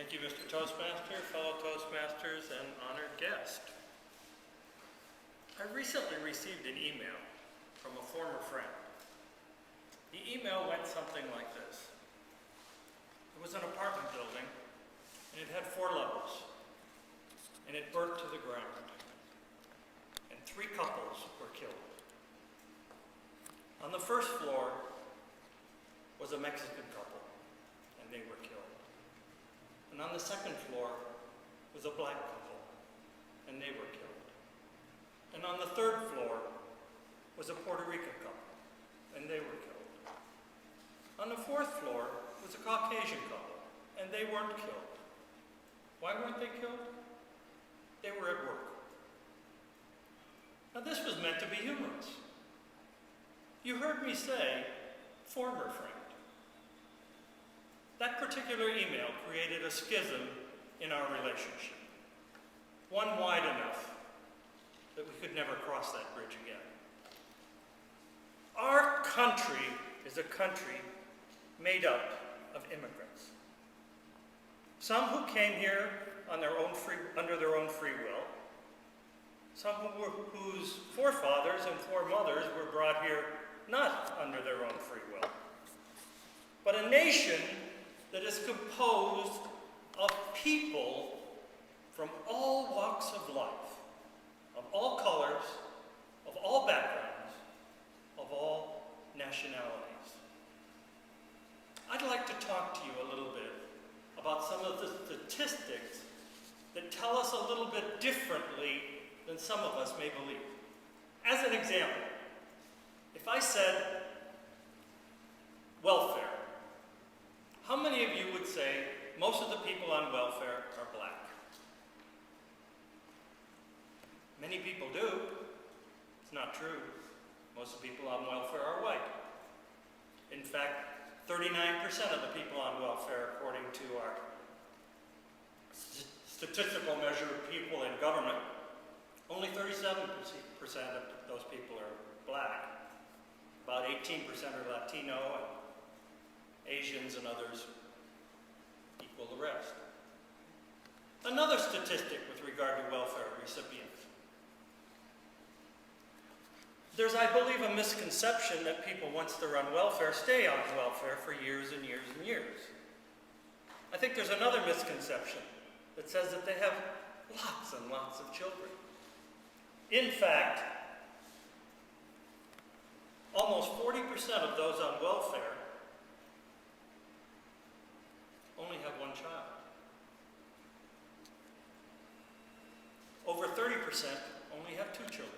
Thank you, Mr. Toastmaster, fellow Toastmasters, and honored guest. I recently received an email from a former friend. The email went something like this. It was an apartment building, and it had 4 levels, and it burnt to the ground, and 3 couples were killed. On the first floor was a Mexican couple, and they were killed. And on the second floor was a black couple, and they were killed. And on the third floor was a Puerto Rican couple, and they were killed. On the fourth floor was a Caucasian couple, and they weren't killed. Why weren't they killed? They were at work. Now this was meant to be humorous. You heard me say, former friend. That particular email created a schism in our relationship. One wide enough that we could never cross that bridge again. Our country is a country made up of immigrants. Some who came here on their own under their own free will. Some whose forefathers and foremothers were brought here not under their own free will. But a nation that is composed of people from all walks of life, of all colors, of all backgrounds, of all nationalities. I'd like to talk to you a little bit about some of the statistics that tell us a little bit differently than some of us may believe. As an example, if I said welfare, how many of you would say most of the people on welfare are black? Many people do. It's not true. Most of the people on welfare are white. In fact, 39% of the people on welfare, according to our statistical measure of people in government, only 37% of those people are black. About 18% are Latino, and Asians and others equal the rest. Another statistic with regard to welfare recipients. There's, I believe, a misconception that people, once they're on welfare, stay on welfare for years and years and years. I think there's another misconception that says that they have lots and lots of children. In fact, almost 40% of those on welfare only have 1 child. Over 30% only have 2 children.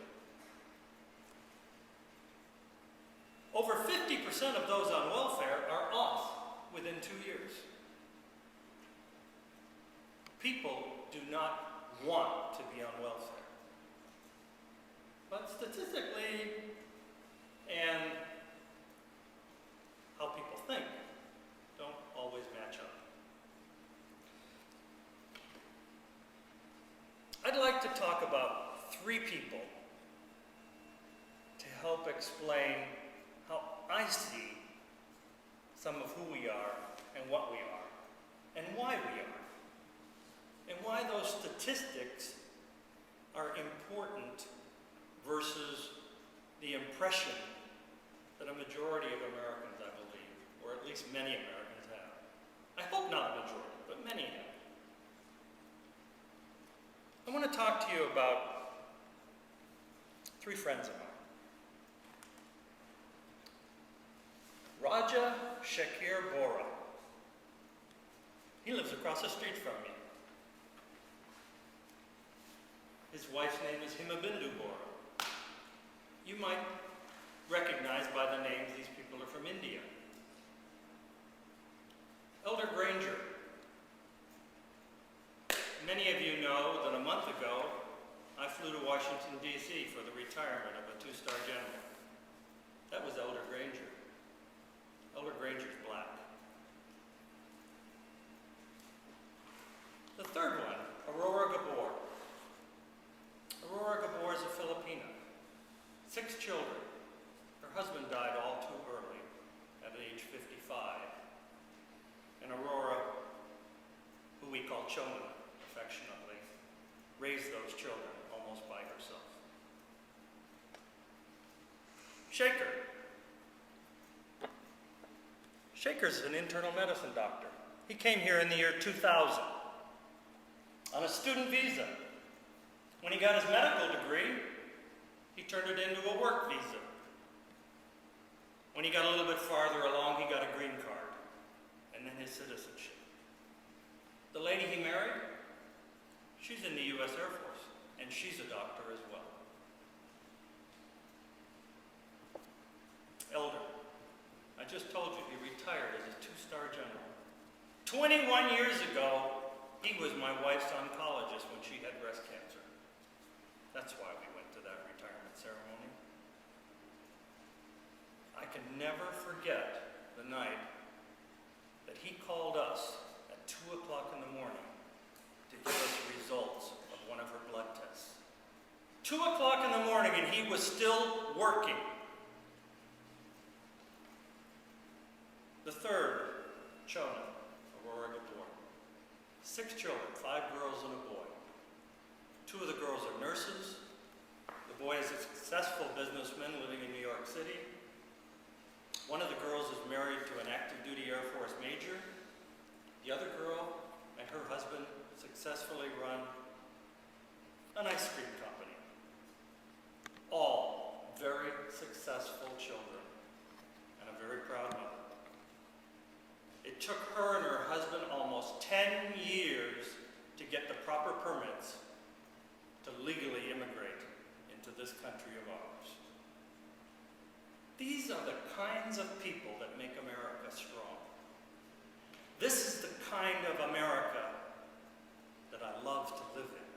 Over 50% of those on welfare are off within 2 years. People do not want to be on welfare. But statistically, and how people think, don't always match up. I'd like to talk about 3 people to help explain how I see some of who we are and what we are and why we are, and why those statistics are important versus the impression that a majority of Americans, I believe, or at least many Americans have. I hope not a majority, but many have. I want to talk to you about 3 friends of mine. Raja Shakir Bora. He lives across the street from me. His wife's name is Himabindu Bora. You might recognize by the names these people are from India. Elder Granger. Many of you know that a month ago, I flew to Washington, D.C. for the retirement of a 2-star general. That was Elder Granger. Elder Granger's black. The third one, Aurora Gabor. Aurora Gabor is a Filipina. 6 children. Her husband died all too early, at age 55. And Aurora, who we Chona affectionately, raised those children almost by herself. Shaker. Shaker's an internal medicine doctor. He came here in the year 2000 on a student visa. When he got his medical degree, he turned it into a work visa. When he got a little bit farther along, he got a green card, and then his citizenship. The lady he married, she's in the U.S. Air Force, and she's a doctor as well. Elder, I just told you he retired as a 2-star general. 21 years ago, he was my wife's oncologist when she had breast cancer. That's why we went to that retirement ceremony. I can never forget the night that he called us at 2 o'clock in the morning to give us results of one of her blood tests. 2 o'clock in the morning, and he was still working. The third, Chona, Aurora Gabor. 6 children, 5 girls and a boy. 2 of the girls are nurses. The boy is a successful businessman living in New York City. One of the girls is married to an active duty Air Force major. The other girl and her husband successfully run an ice cream company. All very successful children and a very proud mother. It took her and her husband almost 10 years to get the proper permits to legally immigrate into this country of ours. These are the kinds of people that make America strong. This is the kind of America that I love to live in.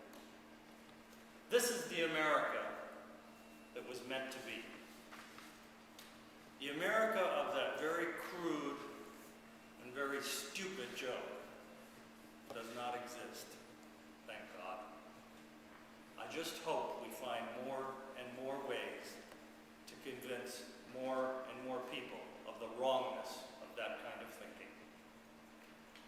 This is the America that was meant to be. The America of that very crude and very stupid joke does not exist, thank God. I just hope we find more